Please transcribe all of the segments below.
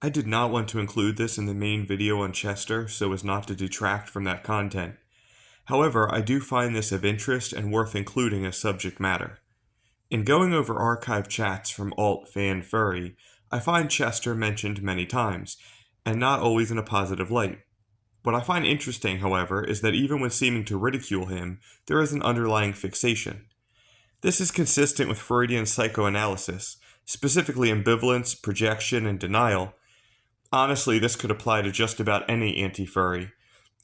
I did not want to include this in the main video on Chester so as not to detract from that content. However, I do find this of interest and worth including as subject matter. In going over archive chats from alt.fan.furry, I find Chester mentioned many times, and not always in a positive light. What I find interesting, however, is that even when seeming to ridicule him, there is an underlying fixation. This is consistent with Freudian psychoanalysis, specifically ambivalence, projection, and denial. Honestly, this could apply to just about any anti-furry.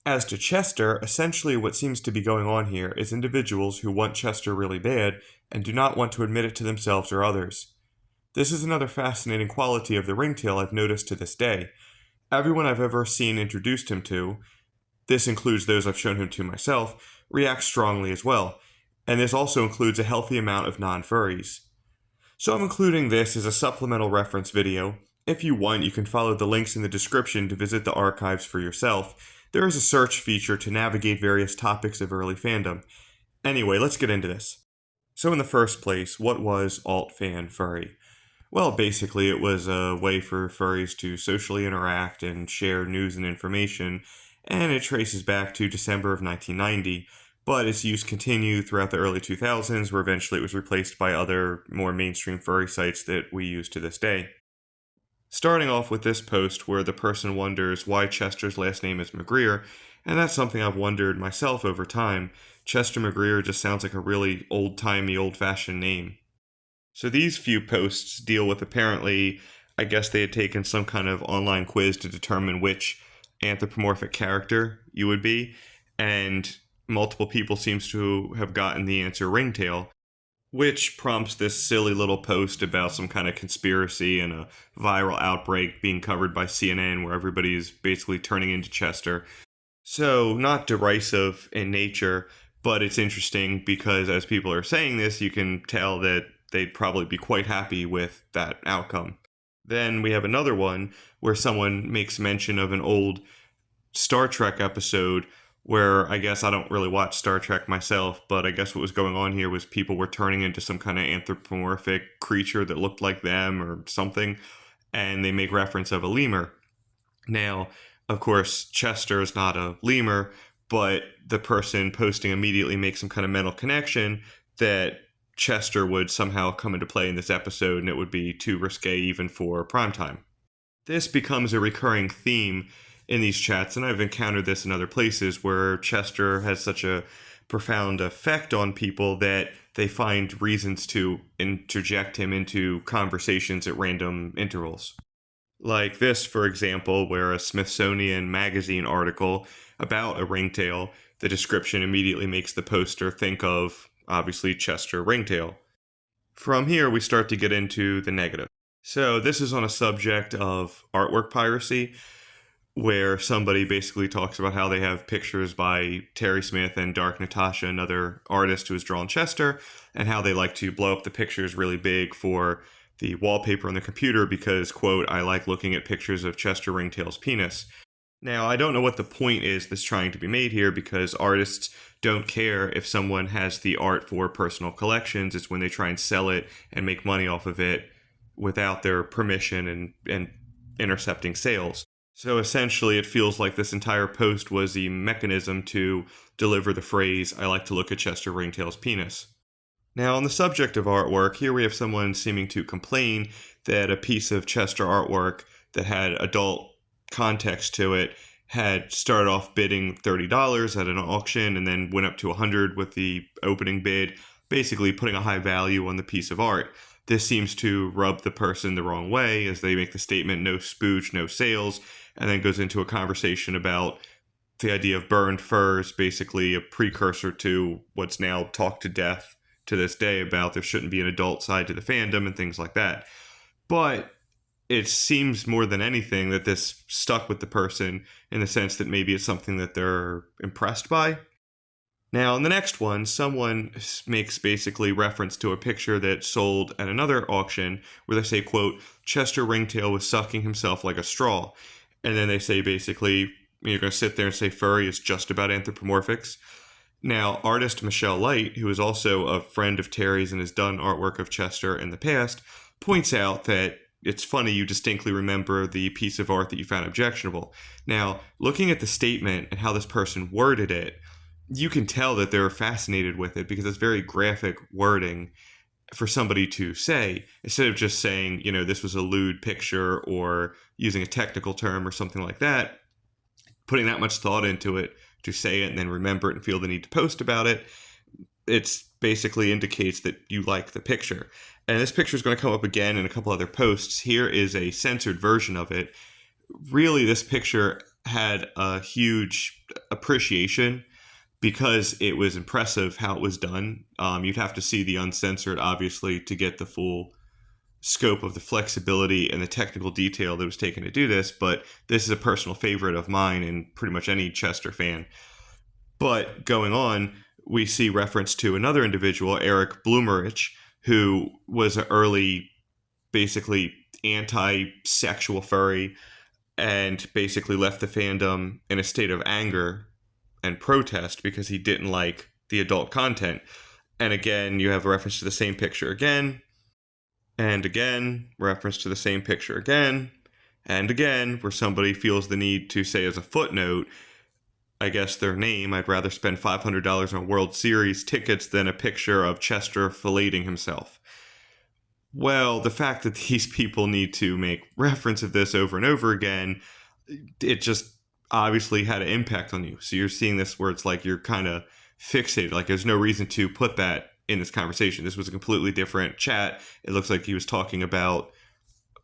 As to Chester, essentially what seems to be going on here is individuals who want Chester really bad and do not want to admit it to themselves or others. This is another fascinating quality of the ringtail I've noticed to this day. Everyone I've ever seen introduced him to, this includes those I've shown him to myself, reacts strongly as well, and this also includes a healthy amount of non-furries. So I'm including this as a supplemental reference video. If you want, you can follow the links in the description to visit the archives for yourself. There is a search feature to navigate various topics of early fandom. Anyway, let's get into this. So in the first place, what was alt.fan.furry? Well, basically it was a way for furries to socially interact and share news and information, and it traces back to December of 1990, but its use continued throughout the early 2000s, where eventually it was replaced by other, more mainstream furry sites that we use to this day. Starting off with this post where the person wonders why Chester's last name is Magreer, and that's something I've wondered myself over time. Chester Magreer just sounds like a really old-timey, old-fashioned name. So these few posts deal with apparently, I guess they had taken some kind of online quiz to determine which anthropomorphic character you would be, and multiple people seems to have gotten the answer ringtail, which prompts this silly little post about some kind of conspiracy and a viral outbreak being covered by CNN where everybody's basically turning into Chester. So not derisive in nature, but it's interesting because as people are saying this, you can tell that they'd probably be quite happy with that outcome. Then we have another one where someone makes mention of an old Star Trek episode where I guess I don't really watch Star Trek myself, but I guess what was going on here was people were turning into some kind of anthropomorphic creature that looked like them or something, and they make reference of a lemur. Now, of course, Chester is not a lemur, but the person posting immediately makes some kind of mental connection that Chester would somehow come into play in this episode, and it would be too risque even for primetime. This becomes a recurring theme in these chats, and I've encountered this in other places where Chester has such a profound effect on people that they find reasons to interject him into conversations at random intervals. Like this, for example, where a Smithsonian magazine article about a ringtail, the description immediately makes the poster think of, obviously, Chester ringtail. From here, we start to get into the negative. So this is on a subject of artwork piracy, where somebody basically talks about how they have pictures by Terry Smith and Dark Natasha, another artist who has drawn Chester, and how they like to blow up the pictures really big for the wallpaper on the computer because, quote, I like looking at pictures of Chester Ringtail's penis. Now, I don't know what the point is that's trying to be made here because artists don't care if someone has the art for personal collections. It's when they try and sell it and make money off of it without their permission and intercepting sales. So essentially, it feels like this entire post was the mechanism to deliver the phrase, I like to look at Chester Ringtail's penis. Now, on the subject of artwork, here we have someone seeming to complain that a piece of Chester artwork that had adult context to it had started off bidding $30 at an auction and then went up to $100 with the opening bid, basically putting a high value on the piece of art. This seems to rub the person the wrong way as they make the statement, no spooge, no sales, and then goes into a conversation about the idea of burned furs, basically a precursor to what's now talked to death to this day about there shouldn't be an adult side to the fandom and things like that. But it seems more than anything that this stuck with the person in the sense that maybe it's something that they're impressed by. Now, in the next one, someone makes basically reference to a picture that sold at another auction where they say, quote, Chester Ringtail was sucking himself like a straw. And then they say basically, you're going to sit there and say furry is just about anthropomorphics. Now, artist Michelle Light, who is also a friend of Terry's and has done artwork of Chester in the past, points out that it's funny you distinctly remember the piece of art that you found objectionable. Now, looking at the statement and how this person worded it, you can tell that they're fascinated with it because it's very graphic wording for somebody to say, instead of just saying, this was a lewd picture or using a technical term or something like that, putting that much thought into it to say it and then remember it and feel the need to post about it. It's basically indicates that you like the picture. And this picture is going to come up again in a couple other posts. Here is a censored version of it. Really, this picture had a huge appreciation because it was impressive how it was done. You'd have to see the uncensored, obviously, to get the full scope of the flexibility and the technical detail that was taken to do this. But this is a personal favorite of mine and pretty much any Chester fan. But going on, we see reference to another individual, Eric Bloomerich, who was an early, basically anti-sexual furry and basically left the fandom in a state of anger and protest because he didn't like the adult content. And again, you have a reference to the same picture again, and again, reference to the same picture again, and again, where somebody feels the need to say as a footnote, I guess their name, I'd rather spend $500 on World Series tickets than a picture of Chester filleting himself. Well, the fact that these people need to make reference of this over and over again, it just obviously had an impact on you. So you're seeing this where it's like you're kind of fixated. Like there's no reason to put that in this conversation. This was a completely different chat. It looks like he was talking about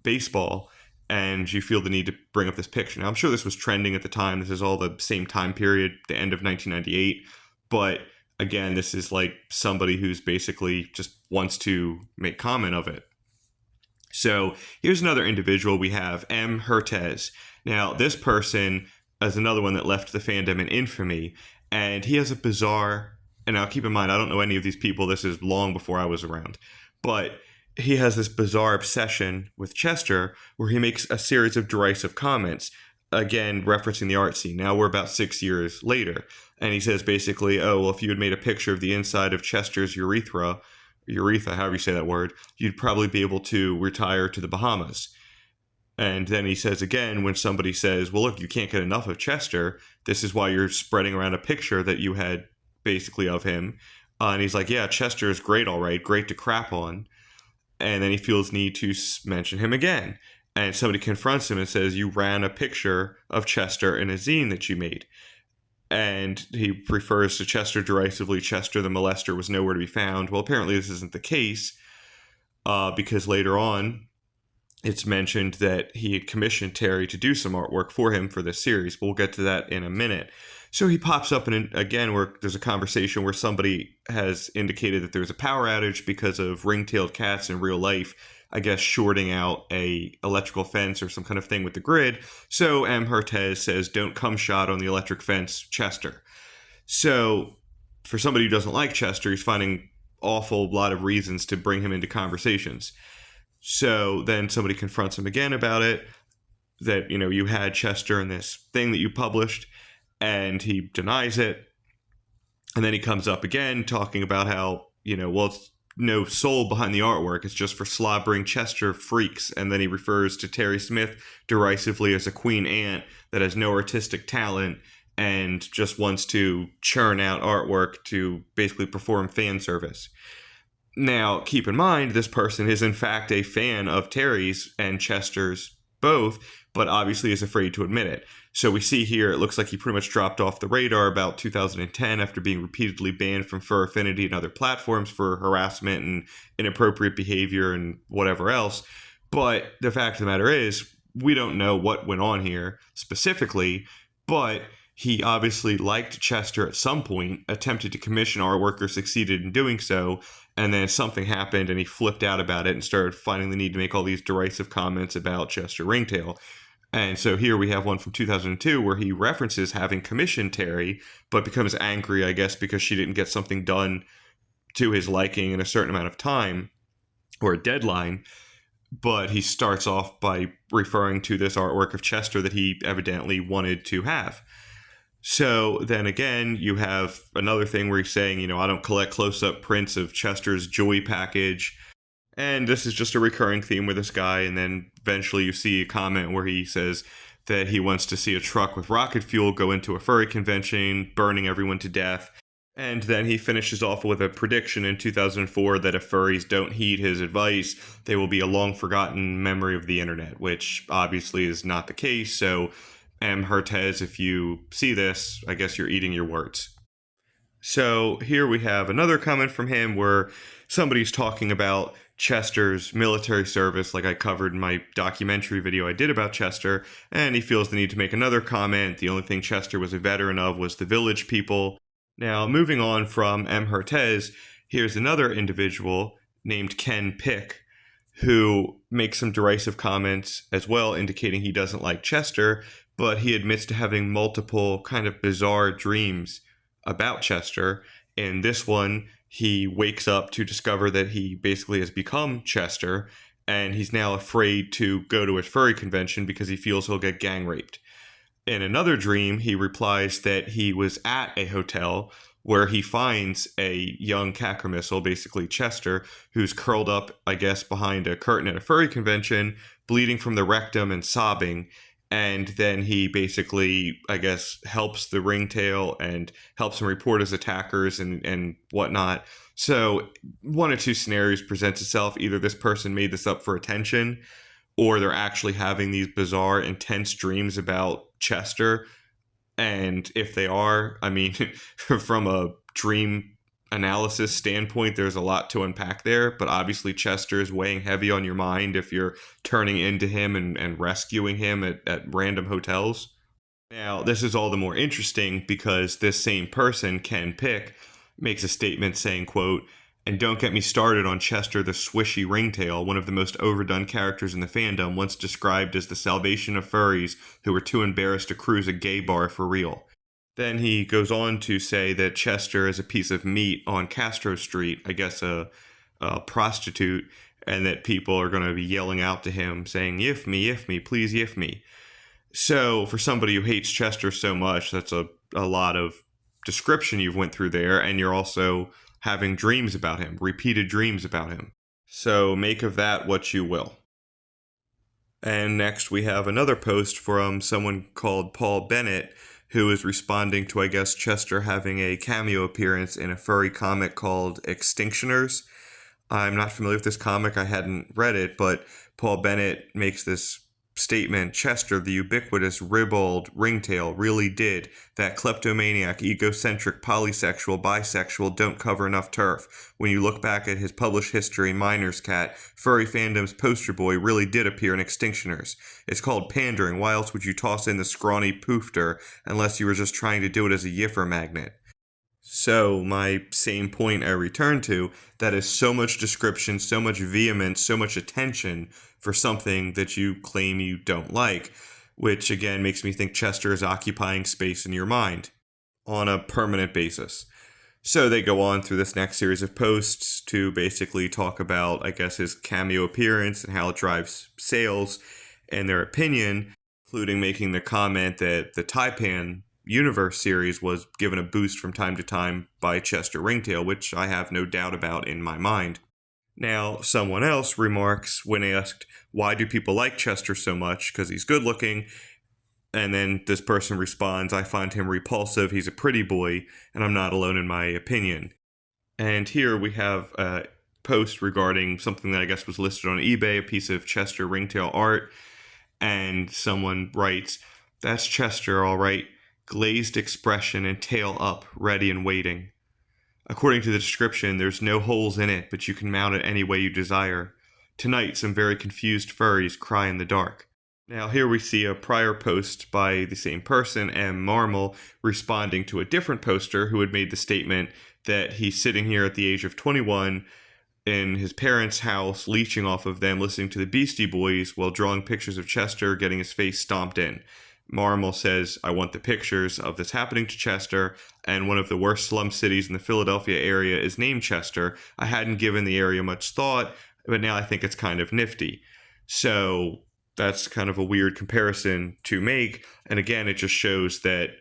baseball, and you feel the need to bring up this picture. Now, I'm sure this was trending at the time. This is all the same time period, the end of 1998. But again, this is like somebody who's basically just wants to make comment of it. So here's another individual. We have M. Hertez. Now, this person is another one that left the fandom in infamy, and he has a bizarre, and now keep in mind, I don't know any of these people. This is long before I was around, but he has this bizarre obsession with Chester where he makes a series of derisive comments, again, referencing the art scene. Now we're about 6 years later, and he says basically, oh, well, if you had made a picture of the inside of Chester's urethra, however you say that word, you'd probably be able to retire to the Bahamas. And then he says again, when somebody says, well, look, you can't get enough of Chester, this is why you're spreading around a picture that you had basically of him. And he's like, yeah, Chester is great, all right, great to crap on. And then he feels need to mention him again. And somebody confronts him and says, you ran a picture of Chester in a zine that you made. And he refers to Chester derisively. Chester the molester was nowhere to be found. Well, apparently this isn't the case because later on, it's mentioned that he had commissioned Terry to do some artwork for him for this series. We'll get to that in a minute. So he pops up in, again, where there's a conversation where somebody has indicated that there's a power outage because of ring-tailed cats in real life, I guess, shorting out a electrical fence or some kind of thing with the grid. So M. Hertez says, don't come shot on the electric fence, Chester. So for somebody who doesn't like Chester, he's finding awful lot of reasons to bring him into conversations. So then somebody confronts him again about it, that, you had Chester in this thing that you published, and he denies it. And then he comes up again talking about how, well, it's no soul behind the artwork. It's just for slobbering Chester freaks. And then he refers to Terry Smith derisively as a queen ant that has no artistic talent and just wants to churn out artwork to basically perform fan service. Now, keep in mind, this person is in fact a fan of Terry's and Chester's both, but obviously is afraid to admit it. So we see here, it looks like he pretty much dropped off the radar about 2010 after being repeatedly banned from Fur Affinity and other platforms for harassment and inappropriate behavior and whatever else. But the fact of the matter is, we don't know what went on here specifically, but he obviously liked Chester at some point, attempted to commission artwork or succeeded in doing so, and then something happened and he flipped out about it and started finding the need to make all these derisive comments about Chester Ringtail. And so here we have one from 2002 where he references having commissioned Terry, but becomes angry, I guess, because she didn't get something done to his liking in a certain amount of time or a deadline. But he starts off by referring to this artwork of Chester that he evidently wanted to have. So then again, you have another thing where he's saying, I don't collect close-up prints of Chester's Joy package. And this is just a recurring theme with this guy, and then eventually you see a comment where he says that he wants to see a truck with rocket fuel go into a furry convention, burning everyone to death. And then he finishes off with a prediction in 2004 that if furries don't heed his advice, they will be a long forgotten memory of the internet, which obviously is not the case. So, M. Hertez, if you see this, I guess you're eating your words. So here we have another comment from him where somebody's talking about Chester's military service, like I covered in my documentary video I did about Chester, and he feels the need to make another comment. The only thing Chester was a veteran of was the village people. Now, moving on from M. Hertez, here's another individual named Ken Pick, who makes some derisive comments as well, indicating he doesn't like Chester, but he admits to having multiple kind of bizarre dreams about Chester. In this one, he wakes up to discover that he basically has become Chester, and he's now afraid to go to a furry convention because he feels he'll get gang raped. In another dream, he replies that he was at a hotel where he finds a young Cacromissal, basically Chester, who's curled up, I guess, behind a curtain at a furry convention, bleeding from the rectum and sobbing. And then he basically, I guess, helps the ringtail and helps him report his attackers and whatnot. So one of two scenarios presents itself. Either this person made this up for attention, or they're actually having these bizarre, intense dreams about Chester. And if they are, I mean, from a dream analysis standpoint, there's a lot to unpack there. But obviously, Chester is weighing heavy on your mind if you're turning into him and rescuing him at random hotels. Now, this is all the more interesting because this same person, Ken Pick, makes a statement saying, quote, "And don't get me started on Chester the swishy ringtail, one of the most overdone characters in the fandom, once described as the salvation of furries who were too embarrassed to cruise a gay bar for real." Then he goes on to say that Chester is a piece of meat on Castro Street, I guess a prostitute, and that people are going to be yelling out to him saying, "Yif me, please yif me." So for somebody who hates Chester so much, that's a lot of description you've went through there, and you're also having dreams about him, repeated dreams about him. So make of that what you will. And next we have another post from someone called Paul Bennett, who is responding to, I guess, Chester having a cameo appearance in a furry comic called Extinctioners. I'm not familiar with this comic, I hadn't read it, but Paul Bennett makes this statement: "Chester, the ubiquitous, ribald ringtail, really did. That kleptomaniac, egocentric, polysexual, bisexual don't cover enough turf. When you look back at his published history, Miner's Cat, furry fandom's poster boy really did appear in Extinctioners. It's called pandering. Why else would you toss in the scrawny poofter unless you were just trying to do it as a yiffer magnet?" So my same point I return to, that is so much description, so much vehemence, so much attention for something that you claim you don't like, which again makes me think Chester is occupying space in your mind on a permanent basis. So they go on through this next series of posts to basically talk about, I guess, his cameo appearance and how it drives sales in their opinion, including making the comment that the Taipan Universe series was given a boost from time to time by Chester Ringtail, which I have no doubt about in my mind. Now, someone else remarks when asked, why do people like Chester so much? Because he's good looking. And then this person responds, "I find him repulsive, he's a pretty boy, and I'm not alone in my opinion." And here we have a post regarding something that I guess was listed on eBay, a piece of Chester Ringtail art. And someone writes, "That's Chester, all right. Glazed expression and tail up, ready and waiting. According to the description, there's no holes in it, but you can mount it any way you desire. Tonight, some very confused furries cry in the dark." Now, here we see a prior post by the same person, M. Marmel, responding to a different poster who had made the statement that he's sitting here at the age of 21 in his parents' house, leeching off of them, listening to the Beastie Boys while drawing pictures of Chester getting his face stomped in. Marmel says, "I want the pictures of this happening to Chester, and one of the worst slum cities in the Philadelphia area is named Chester. I hadn't given the area much thought, but now I think it's kind of nifty." So that's kind of a weird comparison to make. And again, it just shows that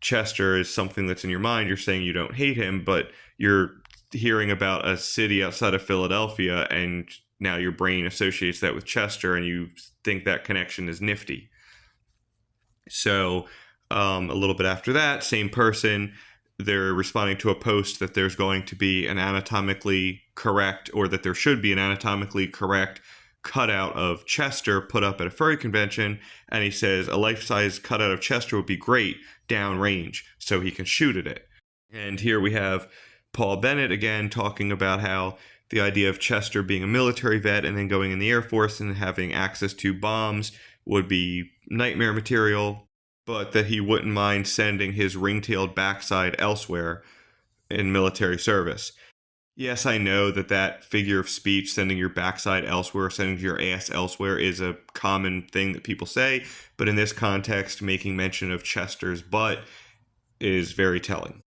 Chester is something that's in your mind. You're saying you don't hate him, but you're hearing about a city outside of Philadelphia and now your brain associates that with Chester and you think that connection is nifty. So a little bit after that, same person, they're responding to a post that there's going to be an anatomically correct, or that there should be an anatomically correct cutout of Chester put up at a furry convention, and he says a life-size cutout of Chester would be great downrange so he can shoot at it. And here we have Paul Bennett again talking about how the idea of Chester being a military vet and then going in the Air Force and having access to bombs would be nightmare material, but that he wouldn't mind sending his ring-tailed backside elsewhere in military service. Yes, I know that that figure of speech, sending your backside elsewhere, sending your ass elsewhere, is a common thing that people say, but in this context, making mention of Chester's butt is very telling.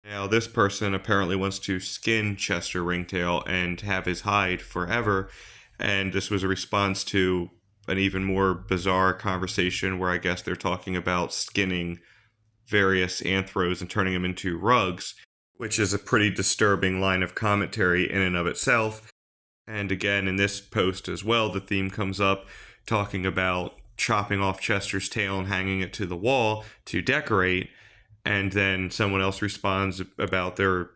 Now, this person apparently wants to skin Chester Ringtail and have his hide forever, and this was a response to an even more bizarre conversation where I guess they're talking about skinning various anthros and turning them into rugs, which is a pretty disturbing line of commentary in and of itself. And again, in this post as well, the theme comes up talking about chopping off Chester's tail and hanging it to the wall to decorate, and then someone else responds about their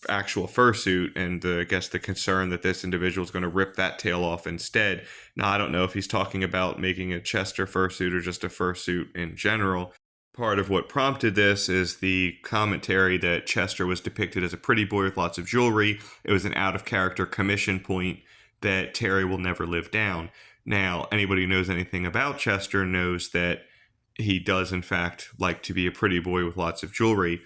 actual fursuit and I guess the concern that this individual is going to rip that tail off instead. Now, I don't know if he's talking about making a Chester fursuit or just a fursuit in general. Part of what prompted this is the commentary that Chester was depicted as a pretty boy with lots of jewelry. It was an out-of-character commission point that Terry will never live down. Now, anybody who knows anything about Chester knows that he does, in fact, like to be a pretty boy with lots of jewelry.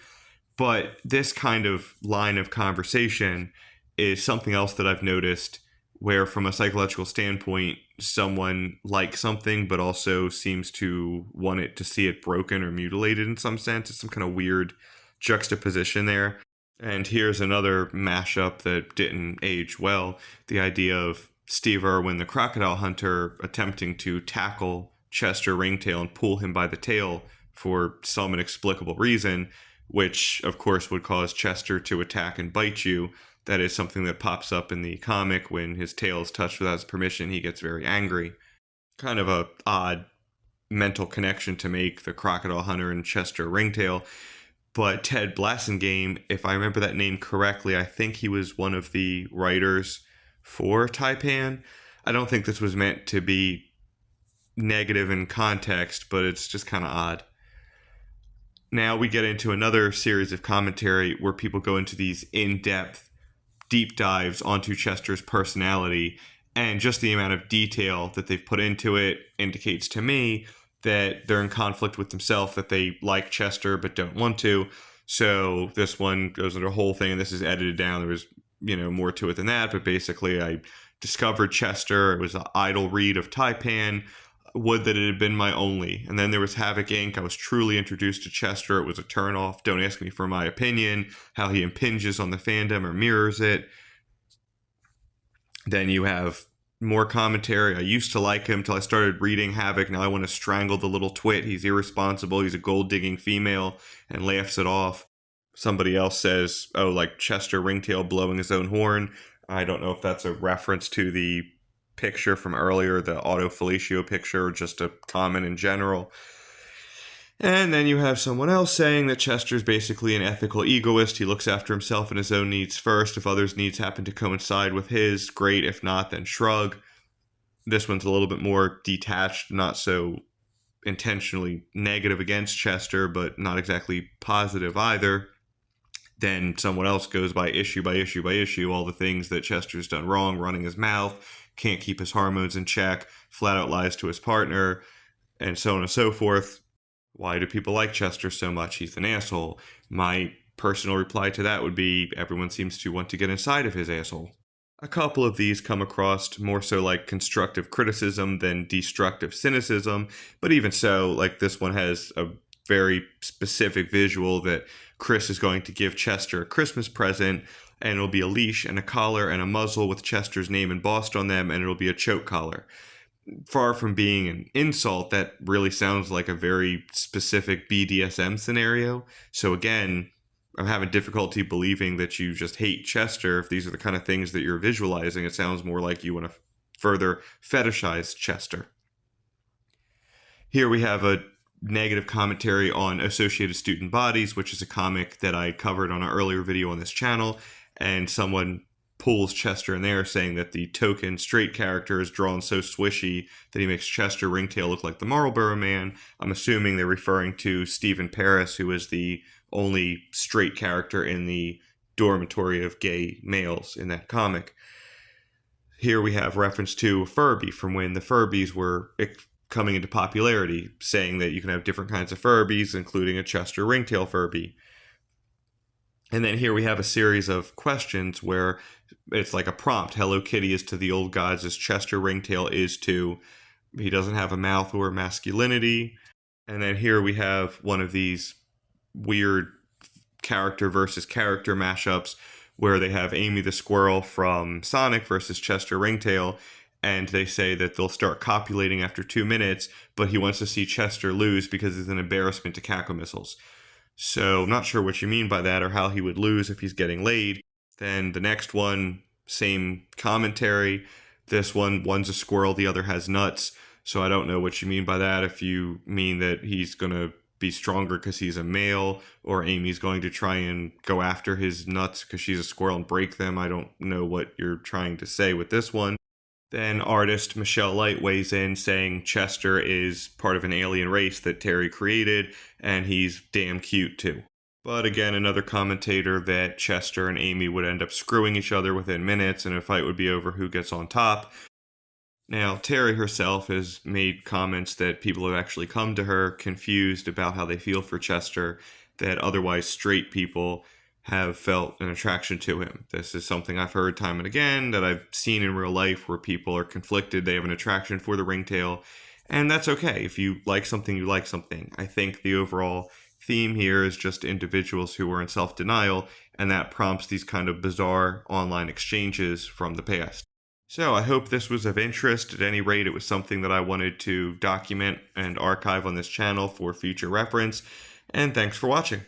But this kind of line of conversation is something else that I've noticed where, from a psychological standpoint, someone likes something but also seems to want it to see it broken or mutilated in some sense. It's some kind of weird juxtaposition there. And here's another mashup that didn't age well. The idea of Steve Irwin, the crocodile hunter, attempting to tackle Chester Ringtail and pull him by the tail for some inexplicable reason, which of course would cause Chester to attack and bite you. That is something that pops up in the comic. When his tail is touched without his permission, he gets very angry. Kind of a odd mental connection to make, the crocodile hunter and Chester Ringtail. But Ted Blassingame, if I remember that name correctly, I think he was one of the writers for Taipan. I don't think this was meant to be negative in context, but it's just kind of odd. Now we get into another series of commentary where people go into these in-depth deep dives onto Chester's personality, and just the amount of detail that they've put into it indicates to me that they're in conflict with themselves, that they like Chester but don't want to. So this one goes into a whole thing, and this is edited down. There was, more to it than that, but basically I discovered Chester. It was an idle read of Taipan. Would that it had been my only. And then there was Havoc Inc. I was truly introduced to Chester. It was a turnoff. Don't ask me for my opinion. How he impinges on the fandom or mirrors it. Then you have more commentary. I used to like him till I started reading Havoc. Now I want to strangle the little twit. He's irresponsible. He's a gold-digging female, and laughs it off. Somebody else says, oh, like Chester Ringtail blowing his own horn. I don't know if that's a reference to the picture from earlier, the Otto Felicio picture, or just a comment in general. And then you have someone else saying that Chester's basically an ethical egoist. He looks after himself and his own needs first. If others' needs happen to coincide with his, great. If not, then shrug. This one's a little bit more detached, not so intentionally negative against Chester, but not exactly positive either. Then someone else goes by issue by issue by issue, all the things that Chester's done wrong: running his mouth, can't keep his hormones in check, flat out lies to his partner, and so on and so forth. Why do people like Chester so much? He's an asshole. My personal reply to that would be, everyone seems to want to get inside of his asshole. A couple of these come across more so like constructive criticism than destructive cynicism, but even so, like this one has a very specific visual that Chris is going to give Chester a Christmas present, and it'll be a leash and a collar and a muzzle with Chester's name embossed on them, and it'll be a choke collar. Far from being an insult, that really sounds like a very specific BDSM scenario. So again, I'm having difficulty believing that you just hate Chester. If these are the kind of things that you're visualizing, it sounds more like you want to further fetishize Chester. Here we have a negative commentary on Associated Student Bodies, which is a comic that I covered on an earlier video on this channel, and someone pulls Chester in there, saying that the token straight character is drawn so swishy that he makes Chester Ringtail look like the Marlboro Man. I'm assuming they're referring to Stephen Paris, who is the only straight character in the dormitory of gay males in that comic. Here we have reference to a Furby from when the Furbies were coming into popularity, saying that you can have different kinds of Furbies, including a Chester Ringtail Furby. And then here we have a series of questions where it's like a prompt. Hello Kitty is to the old gods as Chester Ringtail is to, he doesn't have a mouth or masculinity. And then here we have one of these weird character versus character mashups where they have Amy the squirrel from Sonic versus Chester Ringtail, and they say that they'll start copulating after 2 minutes, but he wants to see Chester lose because he's an embarrassment to cackle missiles. So I'm not sure what you mean by that or how he would lose if he's getting laid. Then the next one, same commentary. This one's a squirrel, the other has nuts. So I don't know what you mean by that. If you mean that he's going to be stronger because he's a male, or Amy's going to try and go after his nuts because she's a squirrel and break them. I don't know what you're trying to say with this one. Then artist Michelle Light weighs in saying Chester is part of an alien race that Terry created, and he's damn cute too. But again, another commentator that Chester and Amy would end up screwing each other within minutes, and a fight would be over who gets on top. Now, Terry herself has made comments that people have actually come to her confused about how they feel for Chester, that otherwise straight people have felt an attraction to him. This is something I've heard time and again, that I've seen in real life, where people are conflicted. They have an attraction for the ringtail, and that's okay. If you like something, you like something. I think the overall theme here is just individuals who are in self-denial, and that prompts these kind of bizarre online exchanges from the past. So I hope this was of interest. At any rate, it was something that I wanted to document and archive on this channel for future reference, and thanks for watching.